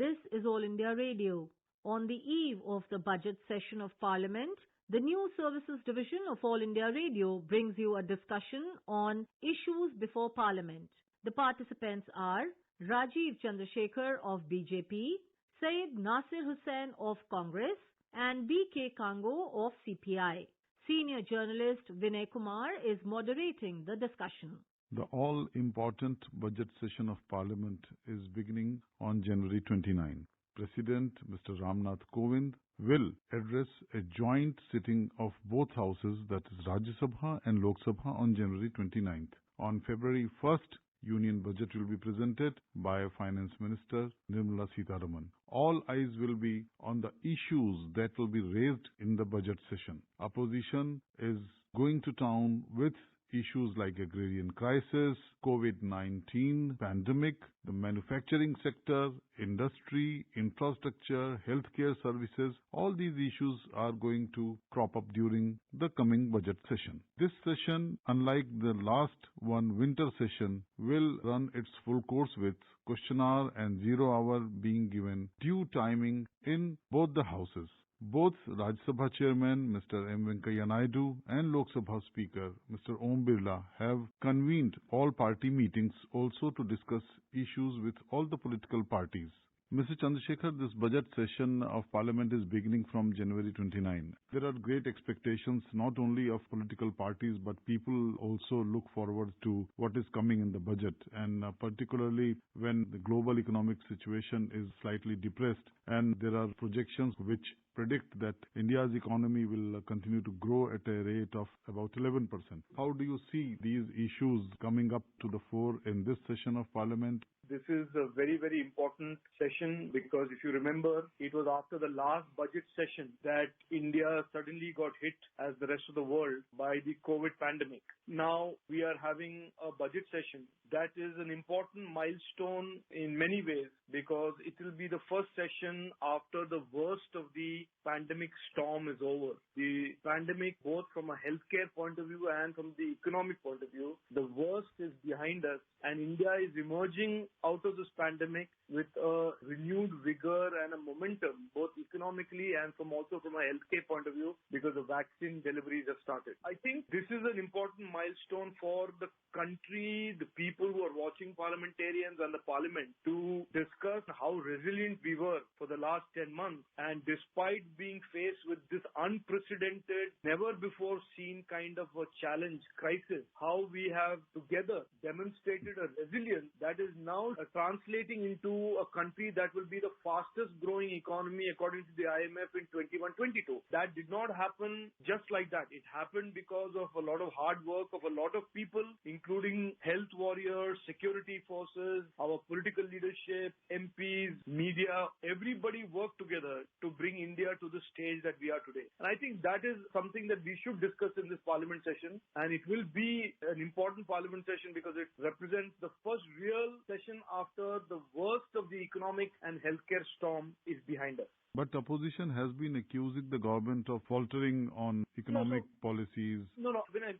This is All India Radio. On the eve of the budget session of Parliament, the News Services Division of All India Radio brings you a discussion on issues before Parliament. The participants are Rajiv Chandrasekhar of BJP, Syed Nasir Hussain of Congress, and B.K. Kango of CPI. Senior journalist Vinay Kumar is moderating the discussion. The all-important budget session of Parliament is beginning on January 29. President Mr. Ramnath Kovind will address a joint sitting of both houses, that is Rajya Sabha and Lok Sabha, on January 29th. On February 1st, Union Budget will be presented by Finance Minister Nirmala Sitharaman. All eyes will be on the issues that will be raised in the budget session. Opposition is going to town with issues like agrarian crisis, COVID-19 pandemic, the manufacturing sector, industry, infrastructure, healthcare services. All these issues are going to crop up during the coming budget session. This session, unlike the last one winter session, will run its full course with question hour and 0 hour being given due timing in both the houses. Both Rajya Sabha Chairman Mr. M. Venkaiah Naidu and Lok Sabha Speaker Mr. Om Birla have convened all party meetings also to discuss issues with all the political parties. Mr. Chandrasekhar, this budget session of Parliament is beginning from January 29. There are great expectations not only of political parties, but people also look forward to what is coming in the budget, and particularly when the global economic situation is slightly depressed and there are projections which predict that India's economy will continue to grow at a rate of about 11%. How do you see these issues coming up to the fore in this session of Parliament? This is a very, very important session because if you remember, it was after the last budget session that India suddenly got hit, as the rest of the world, by the COVID pandemic. Now we are having a budget session that is an important milestone in many ways because it will be the first session after the worst of the pandemic storm is over. The pandemic, both from a healthcare point of view and from the economic point of view, the worst is behind us, and India is emerging out of this pandemic with a renewed vigor and a momentum, both economically and also from a healthcare point of view, because the vaccine deliveries have started. I think this is an important milestone for the country, the people who are watching parliamentarians and the parliament, to discuss how resilient we were for the last 10 months. And despite being faced with this unprecedented, never before seen kind of a challenge, crisis, how we have together demonstrated a resilience that is now translating into a country that will be the fastest growing economy according to the IMF in 21-22. That did not happen just like that. It happened because of a lot of hard work of a lot of people, including health warriors, security forces, our political leadership, MPs, media. Everybody worked together to bring India to the stage that we are today. And I think that is something that we should discuss in this parliament session. And it will be an important parliament session because it represents the first real session after the worst of the economic and healthcare storm is behind us. But opposition has been accusing the government of faltering on economic policies. No.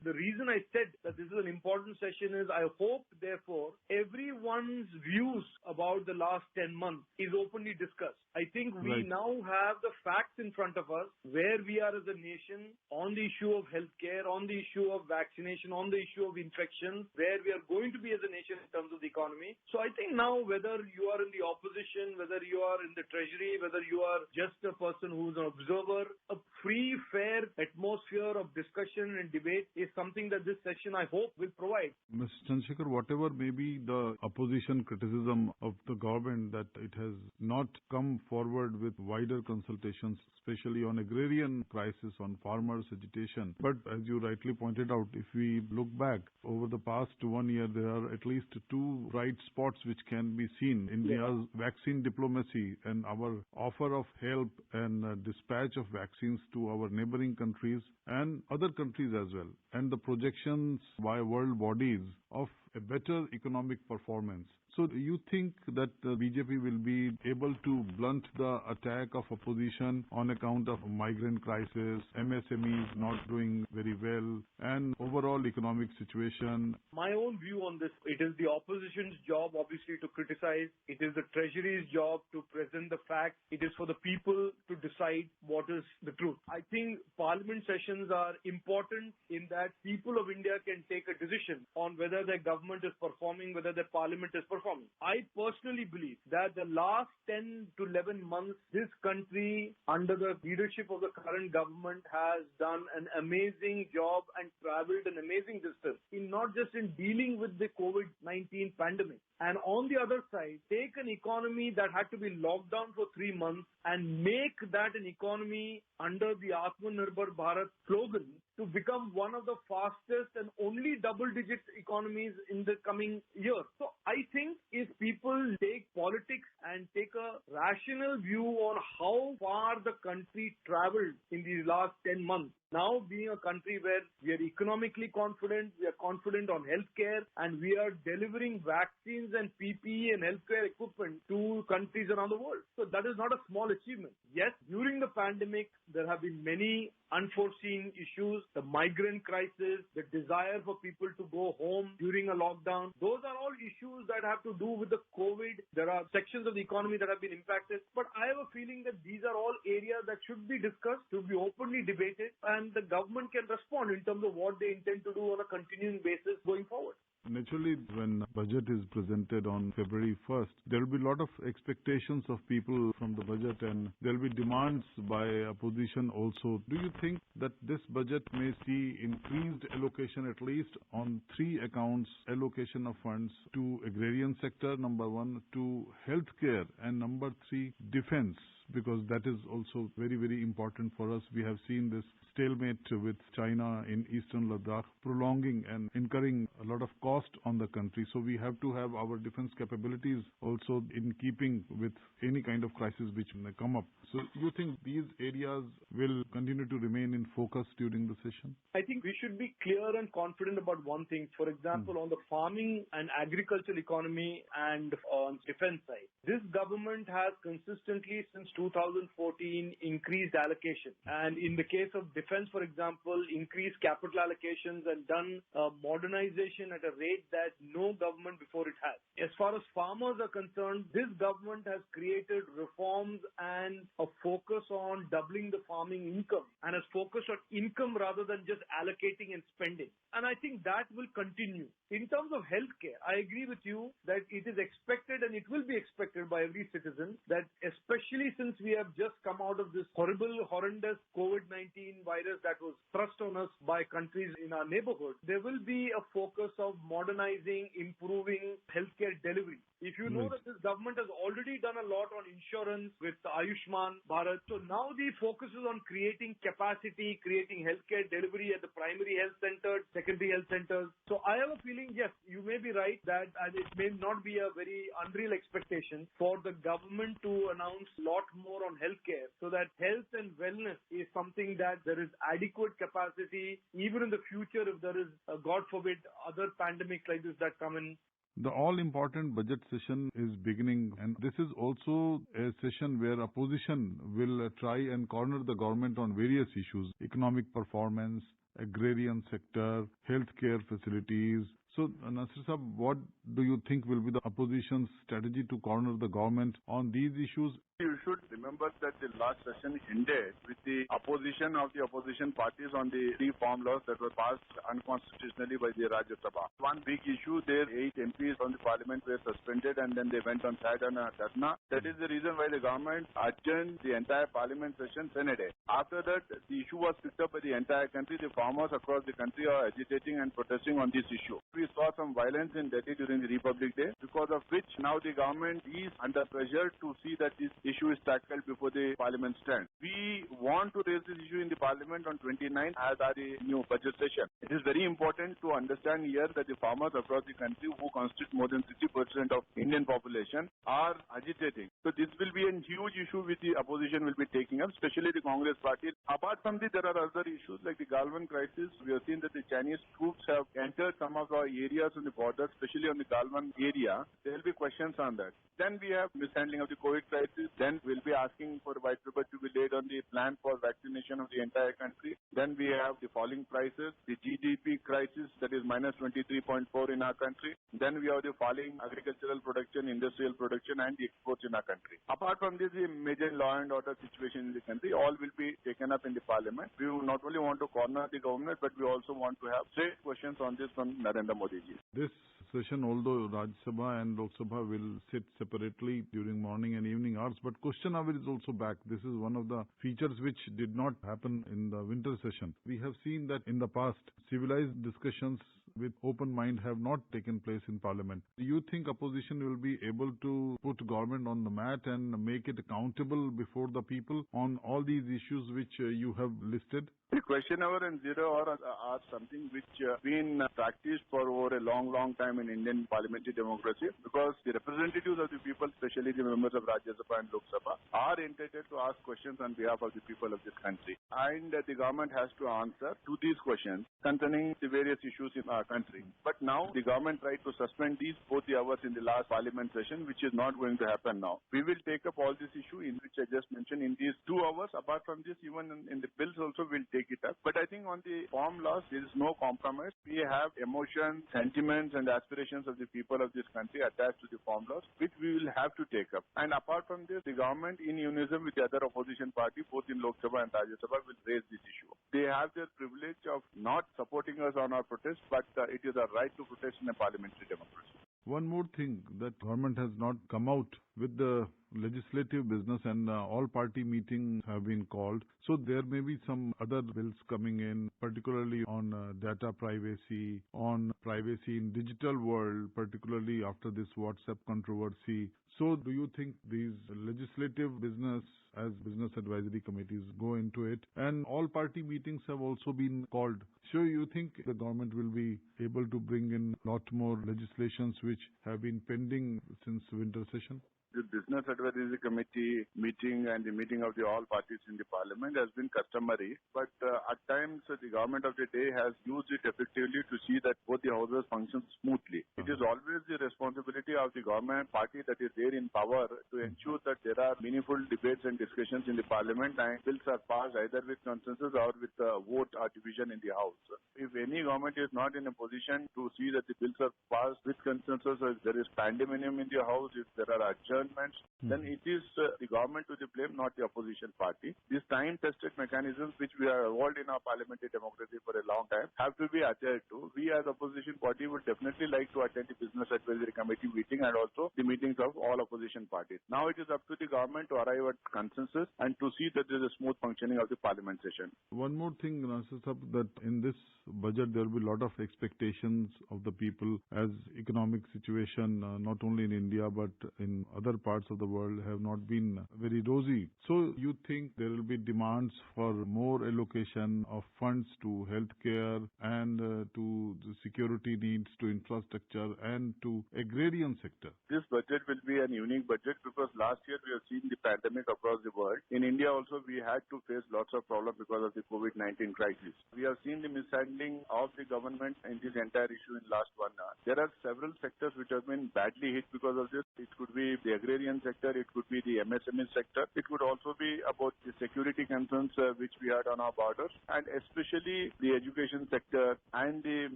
The reason I said that this is an important session is I hope, therefore, everyone's views about the last 10 months is openly discussed. I think we now have the facts in front of us where we are as a nation on the issue of healthcare, on the issue of vaccination, on the issue of infection, where we are going to be as a nation in terms of the economy. So I think now whether you are in the opposition, whether you are in the treasury, whether you are just a person who is an observer, a free, fair atmosphere of discussion and debate is something that this session, I hope, will provide. Mr. Chandrasekhar, whatever may be the opposition criticism of the government that it has not come forward with wider consultations, especially on agrarian crisis, on farmers' agitation. But as you rightly pointed out, if we look back over the past 1 year, there are at least two bright spots which can be seen. India's vaccine diplomacy and our offer of help and dispatch of vaccines to our neighboring countries and other countries as well, and the projections by world bodies of a better economic performance. So you think that the BJP will be able to blunt the attack of opposition on account of migrant crisis, MSMEs not doing very well, and overall economic situation? My own view on this, it is the opposition's job obviously to criticize. It is the Treasury's job to present the facts. It is for the people to decide what is the truth. I think Parliament sessions are important in that people of India can take a decision on whether their government is performing, whether their Parliament is performing. I personally believe that the last 10 to 11 months, this country under the leadership of the current government has done an amazing job and traveled an amazing distance in not just in dealing with the COVID-19 pandemic. And on the other side, take an economy that had to be locked down for 3 months and make that an economy under the Atmanirbhar Bharat slogan to become one of the fastest and only double-digit economies in the coming year. So I think if people take politics and take a rational view on how far the country traveled in these last 10 months, now being a country where we are economically confident, we are confident on healthcare, and we are delivering vaccines and PPE and healthcare equipment to countries around the world. So that is not a small achievement. Yes, during the pandemic, there have been many unforeseen issues, the migrant crisis, the desire for people to go home during a lockdown. Those are all issues that have to do with the COVID. There are sections of the economy that have been impacted. But I have a feeling that these are all areas that should be discussed, should be openly debated, and the government can respond in terms of what they intend to do on a continuing basis going forward. Naturally, when budget is presented on February 1st, there will be a lot of expectations of people from the budget, and there will be demands by opposition also. Do you think that this budget may see increased allocation, at least on 3 accounts, allocation of funds to agrarian sector, number 1, to healthcare, and number 3, defense? Because that is also very, very important for us. We have seen this stalemate with China in eastern Ladakh prolonging and incurring a lot of cost on the country. So we have to have our defense capabilities also in keeping with any kind of crisis which may come up. So you think these areas will continue to remain in focus during the session? I think we should be clear and confident about one thing. For example, on the farming and agricultural economy and on defense side, this government has consistently since 2014 increased allocation. And in the case of defense, for example, increased capital allocations and done modernization at a rate that no government before it has. As far as farmers are concerned, this government has created reforms and a focus on doubling the farming income and has focused on income rather than just allocating and spending. And I think that will continue. In terms of healthcare, I agree with you that it is expected and it will be expected by every citizen that especially since we have just come out of this horrendous COVID-19 virus that was thrust on us by countries in our neighborhood, there will be a focus of modernizing, improving healthcare delivery. If you know that this government has already done a lot on insurance with Ayushman Bharat, so now the focus is on creating capacity, creating healthcare delivery at the primary health centers, secondary health centers. So I have a feeling, yes, you may be right that it may not be a very unreal expectation for the government to announce a lot more on healthcare so that health and wellness is something that there is adequate capacity even in the future if there is, God forbid, other pandemics like this that come in. The all-important budget session is beginning, and this is also a session where opposition will try and corner the government on various issues: economic performance, agrarian sector, healthcare facilities. So, Nasir Saab, what do you think will be the opposition's strategy to corner the government on these issues? You should remember that the last session ended with the opposition of the opposition parties on the reform laws that were passed unconstitutionally by the Rajya Sabha. One big issue there, 8 MPs from the parliament were suspended and then they went on Sadhana Dharna. That is the reason why the government adjourned the entire parliament session Senate. After that, the issue was picked up by the entire country. The farmers across the country are agitating and protesting on this issue. We saw some violence in Delhi during the Republic Day, because of which now the government is under pressure to see that this issue is tackled before the parliament stands. We want to raise this issue in the parliament on 29th as our new budget session. It is very important to understand here that the farmers across the country, who constitute more than 60% of Indian population, are agitating. So this will be a huge issue which the opposition will be taking up, especially the Congress party. Apart from this, there are other issues like the Galwan crisis. We have seen that the Chinese troops have entered some of our areas on the border, especially on the Galwan area, there will be questions on that. Then we have mishandling of the COVID crisis. Then we'll be asking for white paper to be laid on the plan for vaccination of the entire country. Then we have the falling prices, the GDP crisis that is minus 23.4 in our country. Then we have the falling agricultural production, industrial production and the exports in our country. Apart from this, the major law and order situation in the country, all will be taken up in the parliament. We not only want to corner the government, but we also want to have straight questions on this from Narendra Modi ji. This session, although Rajya Sabha and Lok Sabha will sit separately during morning and evening hours, but question hour is also back. This is one of the features which did not happen in the winter session. We have seen that in the past, civilized discussions with open mind have not taken place in parliament. Do you think opposition will be able to put government on the mat and make it accountable before the people on all these issues which you have listed? The question hour and zero hour are something which been practiced for over a long time in Indian parliamentary democracy, because the representatives of the people, especially the members of Rajya Sabha and Lok Sabha, are entitled to ask questions on behalf of the people of this country. And the government has to answer to these questions concerning the various issues in our country. But now the government tried to suspend these both the hours in the last parliament session, which is not going to happen now. We will take up all this issue in which I just mentioned in these 2 hours. Apart from this, even in the bills also we'll take it up. But I think on the farm laws, there is no compromise. We have emotions, sentiments and aspirations of the people of this country attached to the farm laws, which we will have to take up. And apart from this, the government in unison with the other opposition party, both in Lok Sabha and Rajya Sabha, will raise this issue. They have their privilege of not supporting us on our protest, but it is our right to protest in a parliamentary democracy. One more thing, that government has not come out with the legislative business and all party meetings have been called. So there may be some other bills coming in, particularly on data privacy, on privacy in digital world, particularly after this WhatsApp controversy. So do you think these legislative business, as business advisory committees go into it, and all party meetings have also been called? So you think the government will be able to bring in a lot more legislations which have been pending since winter session? The Business Advisory Committee meeting and the meeting of the all parties in the parliament has been customary, but at times the government of the day has used it effectively to see that both the houses function smoothly. It is always the responsibility of the government party that is there in power to ensure that there are meaningful debates and discussions in the parliament and bills are passed either with consensus or with vote or division in the house. If any government is not in a position to see that the bills are passed with consensus, or if there is pandemonium in the house, if there are then it is the government to the blame, not the opposition party. These time-tested mechanisms which we have evolved in our parliamentary democracy for a long time have to be adhered to. We as opposition party would definitely like to attend the Business Advisory Committee meeting and also the meetings of all opposition parties. Now it is up to the government to arrive at consensus and to see that there is a smooth functioning of the parliament session. One more thing, Nasir Sahab, that in this budget there will be a lot of expectations of the people as economic situation, not only in India but in other parts of the world have not been very rosy. So you think there will be demands for more allocation of funds to healthcare and to the security needs, to infrastructure and to agrarian sector? This budget will be an unique budget because last year we have seen the pandemic across the world. In India also we had to face lots of problems because of the COVID-19 crisis. We have seen the mishandling of the government in this entire issue in last 1 hour. There are several sectors which have been badly hit because of this. It could be the agrarian sector, it could be the MSME sector, it could also be about the security concerns which we had on our borders, and especially the education sector and the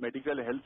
medical health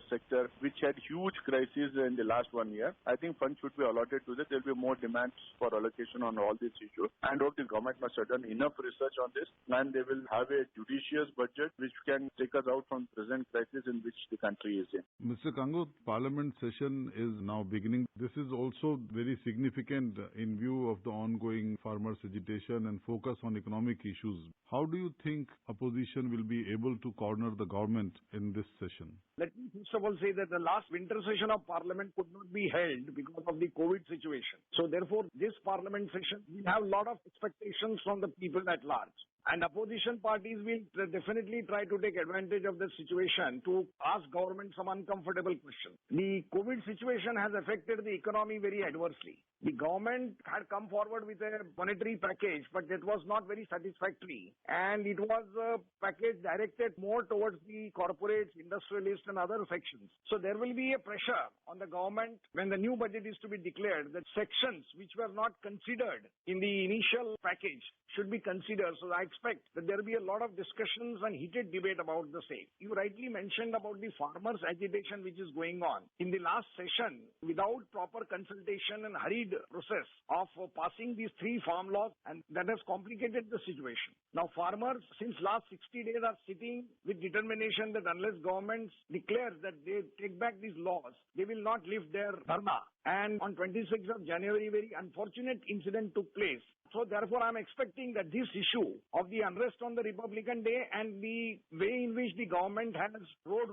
sector, which had huge crises in the last 1 year. I think funds should be allotted to that. There will be more demands for allocation on all these issues, and hope the government must have done enough research on this, and they will have a judicious budget which can take us out from the present crisis in which the country is in. Mr. Kango, Parliament session is now beginning. This is also very significant in view of the ongoing farmers' agitation and focus on economic issues. How do you think opposition will be able to corner the government in this session? Let me first of all say that the last winter session of Parliament could not be held because of the COVID situation. So therefore, this Parliament session will have a lot of expectations from the people at large. And opposition parties will definitely try to take advantage of the situation to ask government some uncomfortable questions. The COVID situation has affected the economy very adversely. The government had come forward with a monetary package, but that was not very satisfactory. And it was a package directed more towards the corporates, industrialists and other sections. So there will be a pressure on the government when the new budget is to be declared that sections which were not considered in the initial package should be considered. So I expect that there will be a lot of discussions and heated debate about the same. You rightly mentioned about the farmers' agitation which is going on. In the last session, without proper consultation and hurried process of passing these 3 farm laws, and that has complicated the situation. Now farmers since last 60 days are sitting with determination that unless governments declare that they take back these laws, they will not lift their dharna. And on 26th of January, very unfortunate incident took place. So therefore, I'm expecting that this issue of the unrest on the Republican Day and the way in which the government has rolled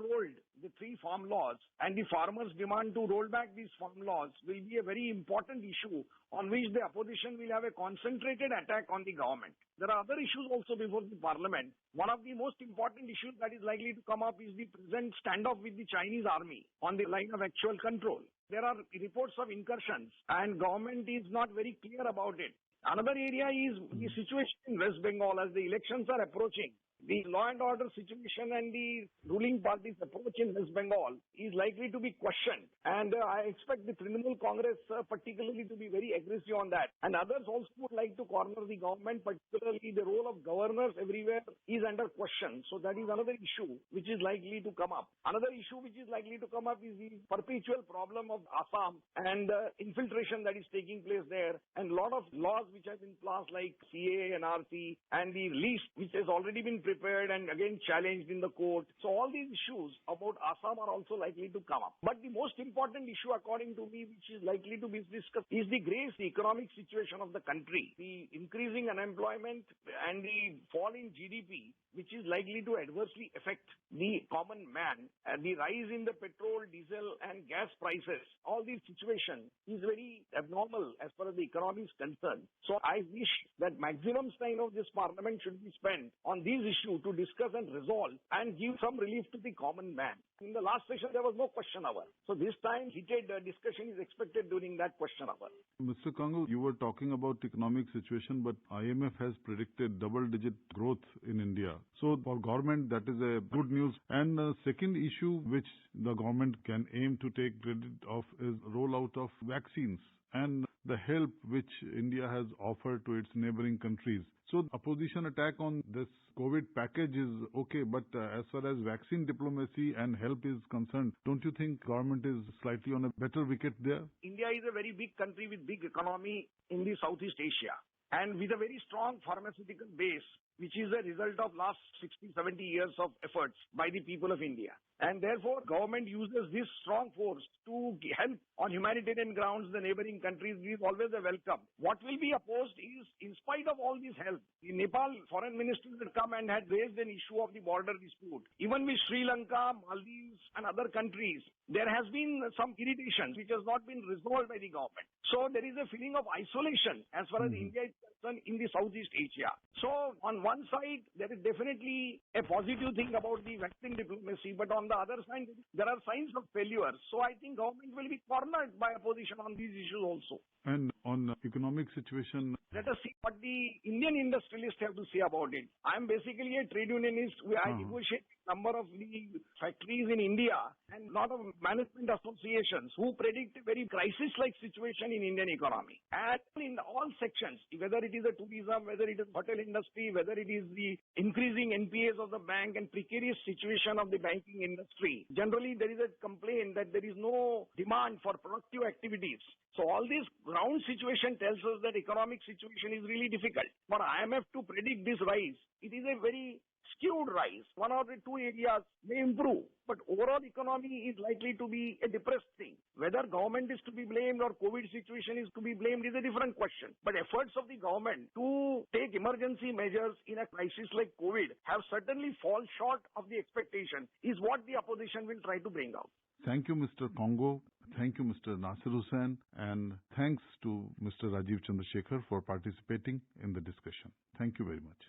the 3 farm laws and the farmers' demand to roll back these farm laws will be a very important issue on which the opposition will have a concentrated attack on the government. There are other issues also before the parliament. One of the most important issues that is likely to come up is the present standoff with the Chinese army on the line of actual control. There are reports of incursions and government is not very clear about it. Another area is the situation in West Bengal as the elections are approaching. The law and order situation and the ruling party's approach in West Bengal is likely to be questioned. And I expect the Trinamool Congress particularly to be very aggressive on that. And others also would like to corner the government, particularly the role of governors everywhere is under question. So that is another issue which is likely to come up. Another issue which is likely to come up is the perpetual problem of Assam and infiltration that is taking place there. And a lot of laws which have been passed like CAA and RC and the list which has already been prepared and again challenged in the court. So all these issues about Assam are also likely to come up. But the most important issue according to me which is likely to be discussed is the grave economic situation of the country. The increasing unemployment and the fall in GDP which is likely to adversely affect the common man. And the rise in the petrol, diesel and gas prices. All these situation is very abnormal as far as the economy is concerned. So I wish that maximum time of this parliament should be spent on these issues to discuss and resolve and give some relief to the common man. In the last session, there was no question hour. So this time, heated discussion is expected during that question hour. Mr. Kangal, you were talking about economic situation, but IMF has predicted double-digit growth in India. So for government, that is a good news. And the second issue which the government can aim to take credit of is rollout of vaccines and the help which India has offered to its neighboring countries. So opposition attack on this COVID package is okay, but as far as vaccine diplomacy and help is concerned, don't you think government is slightly on a better wicket there? India is a very big country with big economy in the Southeast Asia and with a very strong pharmaceutical base, which is a result of last 60, 70 years of efforts by the people of India. And therefore, government uses this strong force to help on humanitarian grounds the neighboring countries. Is always a welcome. What will be opposed is, in spite of all this help, the Nepal foreign minister had come and had raised an issue of the border dispute. Even with Sri Lanka, Maldives and other countries, there has been some irritation which has not been resolved by the government. So there is a feeling of isolation as far as India is concerned in the Southeast Asia. So on one side, there is definitely a positive thing about the vaccine diplomacy, but on the other side, there are signs of failure. So I think government will be cornered by opposition on these issues also. And on economic situation, let us see what the Indian industrialists have to say about it. I am basically a trade unionist. I negotiate a number of the factories in India and a lot of management associations who predict a very crisis-like situation in Indian economy. And in all sections, whether it is a tourism, whether it is hotel industry, whether it is the increasing NPAs of the bank and precarious situation of the banking industry, generally there is a complaint that there is no demand for productive activities. So all this ground situation tells us that economic situation is really difficult. For IMF to predict this rise, it is a very skewed rise. One or two areas may improve, but overall economy is likely to be a depressed thing. Whether government is to be blamed or COVID situation is to be blamed is a different question. But efforts of the government to take emergency measures in a crisis like COVID have certainly fallen short of the expectation, is what the opposition will try to bring out. Thank you, Mr. Congo. Thank you, Mr. Nasir Hussain. And thanks to Mr. Rajiv Chandrasekhar for participating in the discussion. Thank you very much.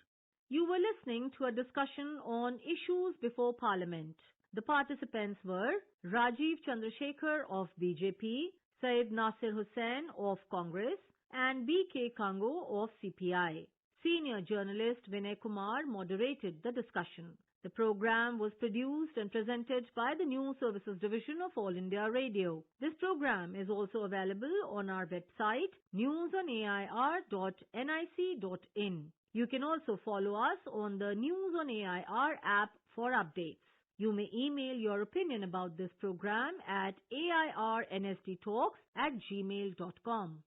You were listening to a discussion on issues before Parliament. The participants were Rajiv Chandrasekhar of BJP, Syed Nasir Hussain of Congress, and B.K. Kango of CPI. Senior journalist Vinay Kumar moderated the discussion. The program was produced and presented by the News Services Division of All India Radio. This program is also available on our website, newsonair.nic.in. You can also follow us on the News on AIR app for updates. You may email your opinion about this program at airnsdtalks@gmail.com.